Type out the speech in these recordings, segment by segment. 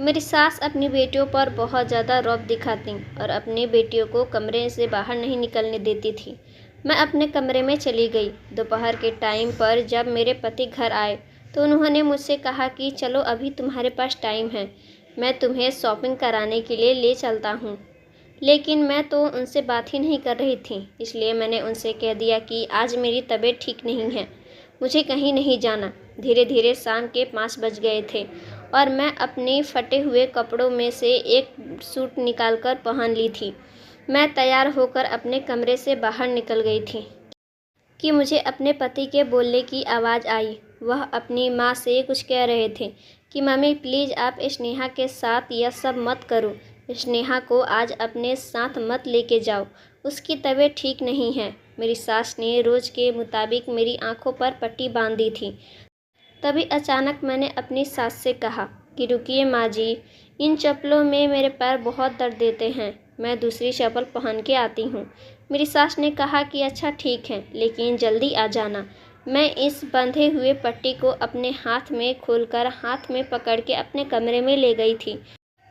मेरी सास अपनी बेटियों पर बहुत ज़्यादा रौब दिखाती और अपनी बेटियों को कमरे से बाहर नहीं निकलने देती थी। मैं अपने कमरे में चली गई। दोपहर के टाइम पर जब मेरे पति घर आए तो उन्होंने मुझसे कहा कि चलो अभी तुम्हारे पास टाइम है, मैं तुम्हें शॉपिंग कराने के लिए ले चलता हूँ। लेकिन मैं तो उनसे बात ही नहीं कर रही थी, इसलिए मैंने उनसे कह दिया कि आज मेरी तबीयत ठीक नहीं है, मुझे कहीं नहीं जाना। धीरे धीरे शाम के 5 बज गए थे और मैं अपने फटे हुए कपड़ों में से एक सूट निकालकर पहन ली थी। मैं तैयार होकर अपने कमरे से बाहर निकल गई थी कि मुझे अपने पति के बोलने की आवाज़ आई। वह अपनी माँ से कुछ कह रहे थे कि मम्मी प्लीज़ आप स्नेहा के साथ यह सब मत करो, स्नेहा को आज अपने साथ मत लेके जाओ, उसकी तबीयत ठीक नहीं है। मेरी सास ने रोज़ के मुताबिक मेरी आंखों पर पट्टी बांध दी थी। तभी अचानक मैंने अपनी सास से कहा कि रुकिए माँ जी, इन चप्पलों में मेरे पैर बहुत दर्द देते हैं, मैं दूसरी चप्पल पहन के आती हूँ। मेरी सास ने कहा कि अच्छा ठीक है, लेकिन जल्दी आ जाना। मैं इस बंधे हुए पट्टी को अपने हाथ में खोलकर हाथ में पकड़ के अपने कमरे में ले गई थी।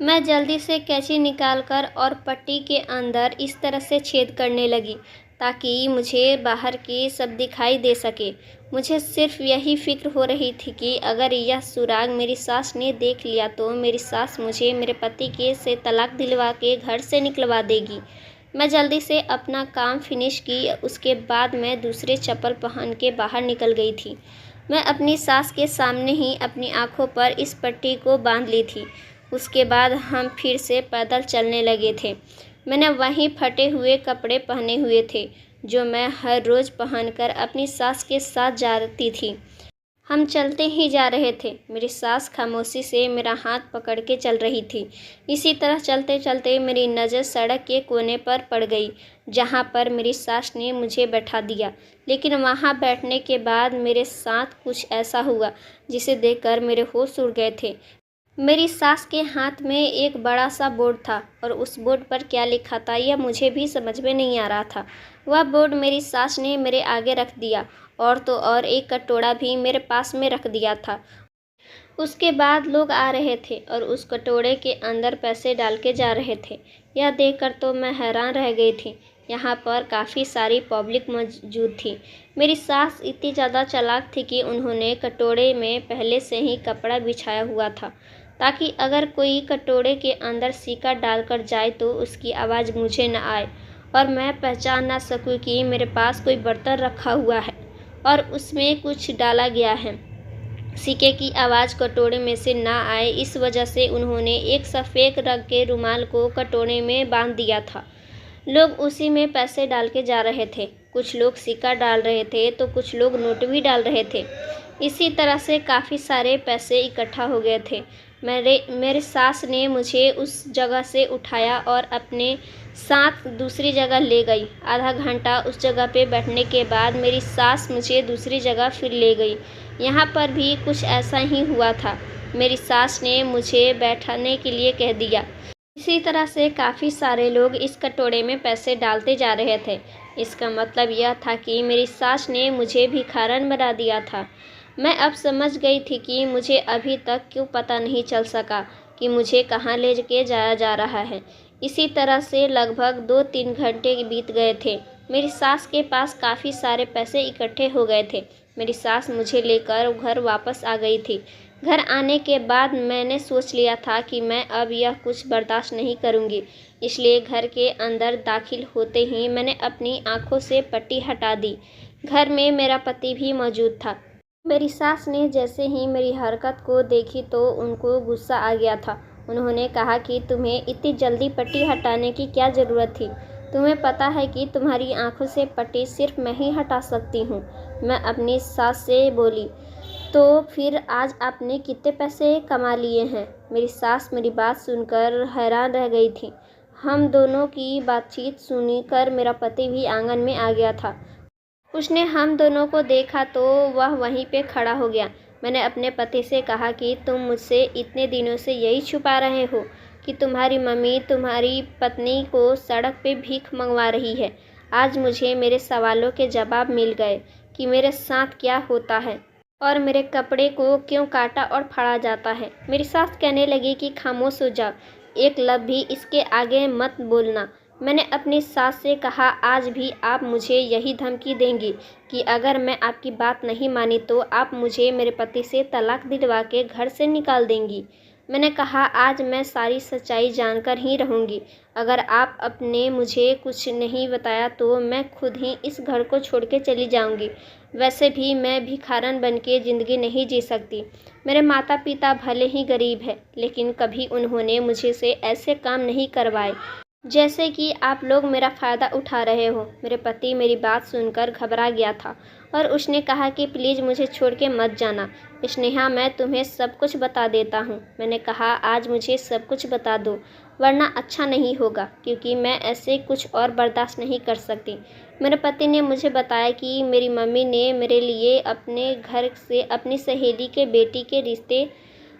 मैं जल्दी से कैंची निकालकर और पट्टी के अंदर इस तरह से छेद करने लगी ताकि मुझे बाहर की सब दिखाई दे सके। मुझे सिर्फ यही फ़िक्र हो रही थी कि अगर यह सुराग मेरी सास ने देख लिया तो मेरी सास मुझे मेरे पति के से तलाक दिलवा के घर से निकलवा देगी। मैं जल्दी से अपना काम फिनिश की, उसके बाद मैं दूसरे चप्पल पहन के बाहर निकल गई थी। मैं अपनी सास के सामने ही अपनी आँखों पर इस पट्टी को बांध ली थी। उसके बाद हम फिर से पैदल चलने लगे थे। मैंने वहीं फटे हुए कपड़े पहने हुए थे जो मैं हर रोज़ पहनकर अपनी सास के साथ जाती थी। हम चलते ही जा रहे थे। मेरी सास खामोशी से मेरा हाथ पकड़ के चल रही थी। इसी तरह चलते चलते मेरी नज़र सड़क के कोने पर पड़ गई जहाँ पर मेरी सास ने मुझे बैठा दिया। लेकिन वहाँ बैठने के बाद मेरे साथ कुछ ऐसा हुआ जिसे देखकर मेरे होश उड़ गए थे। मेरी सास के हाथ में एक बड़ा सा बोर्ड था और उस बोर्ड पर क्या लिखा था यह मुझे भी समझ में नहीं आ रहा था। वह बोर्ड मेरी सास ने मेरे आगे रख दिया और तो और एक कटोरा भी मेरे पास में रख दिया था। उसके बाद लोग आ रहे थे और उस कटोरे के अंदर पैसे डाल के जा रहे थे। यह देखकर तो मैं हैरान रह गई थी। यहाँ पर काफ़ी सारी पब्लिक मौजूद थी। मेरी सास इतनी ज़्यादा चालाक थी कि उन्होंने कटोरे में पहले से ही कपड़ा बिछाया हुआ था ताकि अगर कोई कटोरे के अंदर सिक्का डालकर जाए तो उसकी आवाज़ मुझे न आए और मैं पहचान ना सकूं कि मेरे पास कोई बर्तन रखा हुआ है और उसमें कुछ डाला गया है। सिक्के की आवाज़ कटोरे में से ना आए, इस वजह से उन्होंने एक सफ़ेद रंग के रुमाल को कटोरे में बांध दिया था। लोग उसी में पैसे डाल के जा रहे थे। कुछ लोग सिक्का डाल रहे थे तो कुछ लोग नोट भी डाल रहे थे। इसी तरह से काफ़ी सारे पैसे इकट्ठा हो गए थे। मेरे सास ने मुझे उस जगह से उठाया और अपने साथ दूसरी जगह ले गई। आधा घंटा उस जगह पे बैठने के बाद मेरी सास मुझे दूसरी जगह फिर ले गई। यहाँ पर भी कुछ ऐसा ही हुआ था। मेरी सास ने मुझे बैठने के लिए कह दिया। इसी तरह से काफ़ी सारे लोग इस कटोरे में पैसे डालते जा रहे थे। इसका मतलब यह था कि मेरी सास ने मुझे भिखारन बना दिया था। मैं अब समझ गई थी कि मुझे अभी तक क्यों पता नहीं चल सका कि मुझे कहाँ ले के जाया जा रहा है। इसी तरह से लगभग 2-3 घंटे बीत गए थे। मेरी सास के पास काफ़ी सारे पैसे इकट्ठे हो गए थे। मेरी सास मुझे लेकर घर वापस आ गई थी। घर आने के बाद मैंने सोच लिया था कि मैं अब यह कुछ बर्दाश्त नहीं करूँगी, इसलिए घर के अंदर दाखिल होते ही मैंने अपनी आँखों से पट्टी हटा दी। घर में मेरा पति भी मौजूद था। मेरी सास ने जैसे ही मेरी हरकत को देखी तो उनको गुस्सा आ गया था। उन्होंने कहा कि तुम्हें इतनी जल्दी पट्टी हटाने की क्या ज़रूरत थी? तुम्हें पता है कि तुम्हारी आंखों से पट्टी सिर्फ मैं ही हटा सकती हूँ। मैं अपनी सास से बोली, तो फिर आज आपने कितने पैसे कमा लिए हैं? मेरी सास मेरी बात सुनकर हैरान रह गई थी। हम दोनों की बातचीत सुनकर मेरा पति भी आंगन में आ गया था। उसने हम दोनों को देखा तो वह वहीं पे खड़ा हो गया। मैंने अपने पति से कहा कि तुम मुझसे इतने दिनों से यही छुपा रहे हो कि तुम्हारी मम्मी तुम्हारी पत्नी को सड़क पे भीख मंगवा रही है। आज मुझे मेरे सवालों के जवाब मिल गए कि मेरे साथ क्या होता है। और मेरे कपड़े को क्यों काटा और फाड़ा जाता है। मेरी सास कहने लगी कि खामोश हो जाओ, एक लब भी इसके आगे मत बोलना। मैंने अपनी सास से कहा, आज भी आप मुझे यही धमकी देंगी कि अगर मैं आपकी बात नहीं मानी तो आप मुझे मेरे पति से तलाक दिलवा के घर से निकाल देंगी। मैंने कहा, आज मैं सारी सच्चाई जानकर ही रहूँगी। अगर आप अपने मुझे कुछ नहीं बताया तो मैं खुद ही इस घर को छोड़ के चली जाऊँगी। वैसे भी मैं भिखारन बन के ज़िंदगी नहीं जी सकती। मेरे माता पिता भले ही गरीब हैं, लेकिन कभी उन्होंने मुझे से ऐसे काम नहीं करवाए जैसे कि आप लोग मेरा फ़ायदा उठा रहे हो। मेरे पति मेरी बात सुनकर घबरा गया था और उसने कहा कि प्लीज़ मुझे छोड़ के मत जाना स्नेहा, मैं तुम्हें सब कुछ बता देता हूँ। मैंने कहा, आज मुझे सब कुछ बता दो, वरना अच्छा नहीं होगा, क्योंकि मैं ऐसे कुछ और बर्दाश्त नहीं कर सकती। मेरे पति ने मुझे बताया कि मेरी मम्मी ने मेरे लिए अपने घर से अपनी सहेली के बेटी के रिश्ते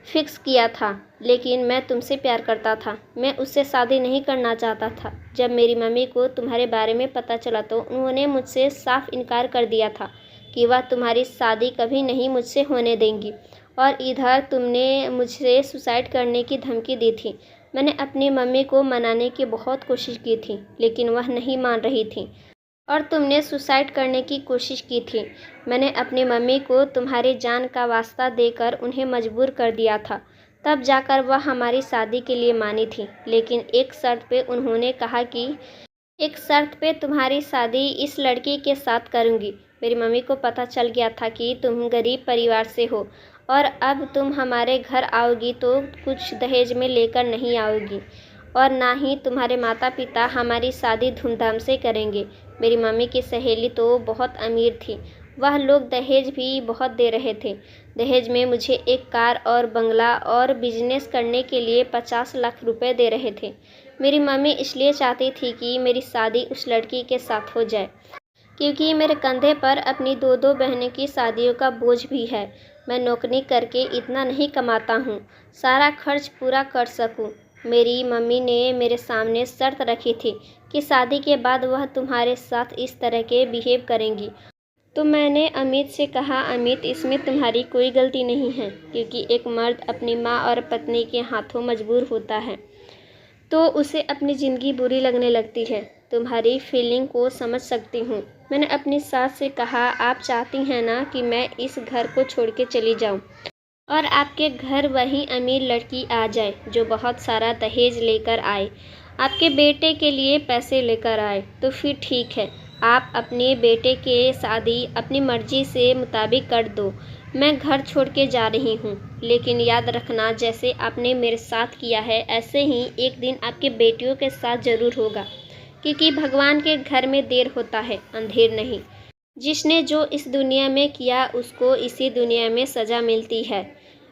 फिक्स किया था, लेकिन मैं तुमसे प्यार करता था। मैं उससे शादी नहीं करना चाहता था। जब मेरी मम्मी को तुम्हारे बारे में पता चला तो उन्होंने मुझसे साफ इनकार कर दिया था कि वह तुम्हारी शादी कभी नहीं मुझसे होने देंगी। और इधर तुमने मुझसे सुसाइड करने की धमकी दी थी। मैंने अपनी मम्मी को मनाने की बहुत कोशिश की थी, लेकिन वह नहीं मान रही थी और तुमने सुसाइड करने की कोशिश की थी। मैंने अपनी मम्मी को तुम्हारी जान का वास्ता देकर उन्हें मजबूर कर दिया था। तब जाकर वह हमारी शादी के लिए मानी थी, लेकिन एक शर्त पे उन्होंने कहा कि एक शर्त पे तुम्हारी शादी इस लड़की के साथ करूँगी। मेरी मम्मी को पता चल गया था कि तुम गरीब परिवार से हो और अब तुम हमारे घर आओगी तो कुछ दहेज में लेकर नहीं आओगी और ना ही तुम्हारे माता पिता हमारी शादी धूमधाम से करेंगे। मेरी मम्मी की सहेली तो बहुत अमीर थी, वह लोग दहेज भी बहुत दे रहे थे। दहेज में मुझे एक कार और बंगला और बिजनेस करने के लिए 50 लाख रुपए दे रहे थे। मेरी मम्मी इसलिए चाहती थी कि मेरी शादी उस लड़की के साथ हो जाए, क्योंकि मेरे कंधे पर अपनी दो दो बहनों की शादियों का बोझ भी है। मैं नौकरी करके इतना नहीं कमाता हूँ सारा खर्च पूरा कर सकूँ। मेरी मम्मी ने मेरे सामने शर्त रखी थी कि शादी के बाद वह तुम्हारे साथ इस तरह के बिहेव करेंगी। तो मैंने अमित से कहा, अमित, इसमें तुम्हारी कोई गलती नहीं है, क्योंकि एक मर्द अपनी माँ और पत्नी के हाथों मजबूर होता है तो उसे अपनी ज़िंदगी बुरी लगने लगती है। तुम्हारी फीलिंग को समझ सकती हूँ। मैंने अपनी सास से कहा, आप चाहती हैं ना कि मैं इस घर को छोड़ के चली जाऊँ और आपके घर वही अमीर लड़की आ जाए जो बहुत सारा दहेज लेकर आए, आपके बेटे के लिए पैसे लेकर आए, तो फिर ठीक है, आप अपने बेटे के शादी अपनी मर्जी से मुताबिक कर दो। मैं घर छोड़ के जा रही हूँ, लेकिन याद रखना, जैसे आपने मेरे साथ किया है ऐसे ही एक दिन आपके बेटियों के साथ ज़रूर होगा, क्योंकि भगवान के घर में देर होता है, अंधेर नहीं। जिसने जो इस दुनिया में किया उसको इसी दुनिया में सज़ा मिलती है।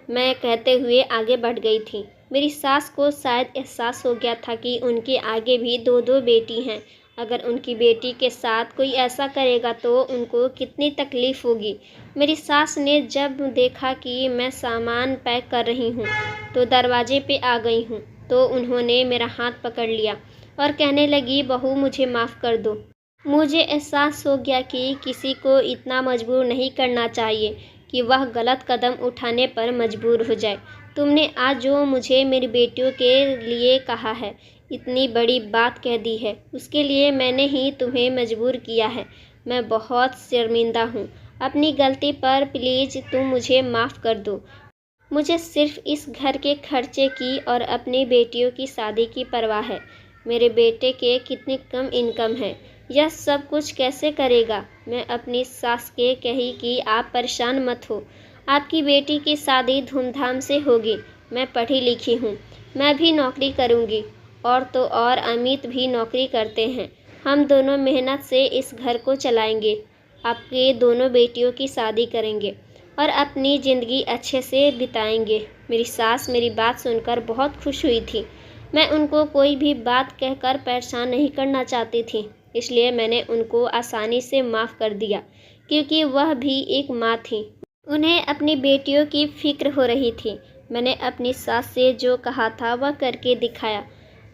मैं कहते हुए आगे बढ़ गई थी। मेरी सास को शायद एहसास हो गया था कि उनके आगे भी दो दो बेटी हैं। अगर उनकी बेटी के साथ कोई ऐसा करेगा तो उनको कितनी तकलीफ़ होगी। मेरी सास ने जब देखा कि मैं सामान पैक कर रही हूँ तो दरवाजे पे आ गई हूँ, तो उन्होंने मेरा हाथ पकड़ लिया और कहने लगी, बहू, मुझे माफ़ कर दो। मुझे एहसास हो गया कि किसी को इतना मजबूर नहीं करना चाहिए कि वह गलत कदम उठाने पर मजबूर हो जाए। तुमने आज जो मुझे मेरी बेटियों के लिए कहा है, इतनी बड़ी बात कह दी है, उसके लिए मैंने ही तुम्हें मजबूर किया है। मैं बहुत शर्मिंदा हूँ। अपनी गलती पर प्लीज़ तुम मुझे माफ़ कर दो। मुझे सिर्फ इस घर के खर्चे की और अपनी बेटियों की शादी की परवाह है। मेरे बेटे के कितनी कम इनकम है, यह सब कुछ कैसे करेगा। मैं अपनी सास के कही कि आप परेशान मत हो, आपकी बेटी की शादी धूमधाम से होगी। मैं पढ़ी लिखी हूँ, मैं भी नौकरी करूँगी, और तो और अमित भी नौकरी करते हैं। हम दोनों मेहनत से इस घर को चलाएंगे, आपके दोनों बेटियों की शादी करेंगे और अपनी ज़िंदगी अच्छे से बिताएंगे। मेरी सास मेरी बात सुनकर बहुत खुश हुई थी। मैं उनको कोई भी बात कहकर परेशान नहीं करना चाहती थी, इसलिए मैंने उनको आसानी से माफ़ कर दिया, क्योंकि वह भी एक माँ थी। उन्हें अपनी बेटियों की फ़िक्र हो रही थी। मैंने अपनी सास से जो कहा था वह करके दिखाया।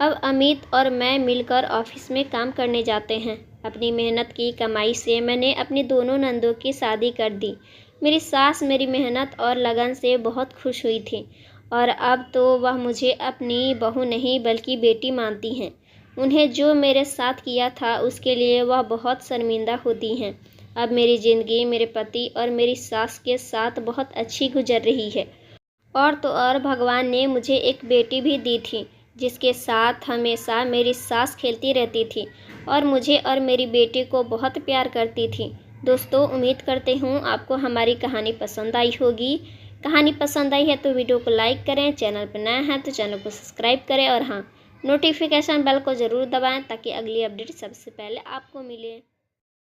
अब अमित और मैं मिलकर ऑफिस में काम करने जाते हैं। अपनी मेहनत की कमाई से मैंने अपनी दोनों नंदों की शादी कर दी। मेरी सास मेरी मेहनत और लगन से बहुत खुश हुई थी और अब तो वह मुझे अपनी बहू नहीं बल्कि बेटी मानती हैं। उन्हें जो मेरे साथ किया था उसके लिए वह बहुत शर्मिंदा होती हैं। अब मेरी ज़िंदगी मेरे पति और मेरी सास के साथ बहुत अच्छी गुजर रही है। और तो और भगवान ने मुझे एक बेटी भी दी थी जिसके साथ हमेशा मेरी सास खेलती रहती थी और मुझे और मेरी बेटी को बहुत प्यार करती थी। दोस्तों, उम्मीद करते हूँ आपको हमारी कहानी पसंद आई होगी। कहानी पसंद आई है तो वीडियो को लाइक करें, चैनल पर नया है तो चैनल को सब्सक्राइब करें और हाँ, नोटिफिकेशन बेल को ज़रूर दबाएं ताकि अगली अपडेट सबसे पहले आपको मिले।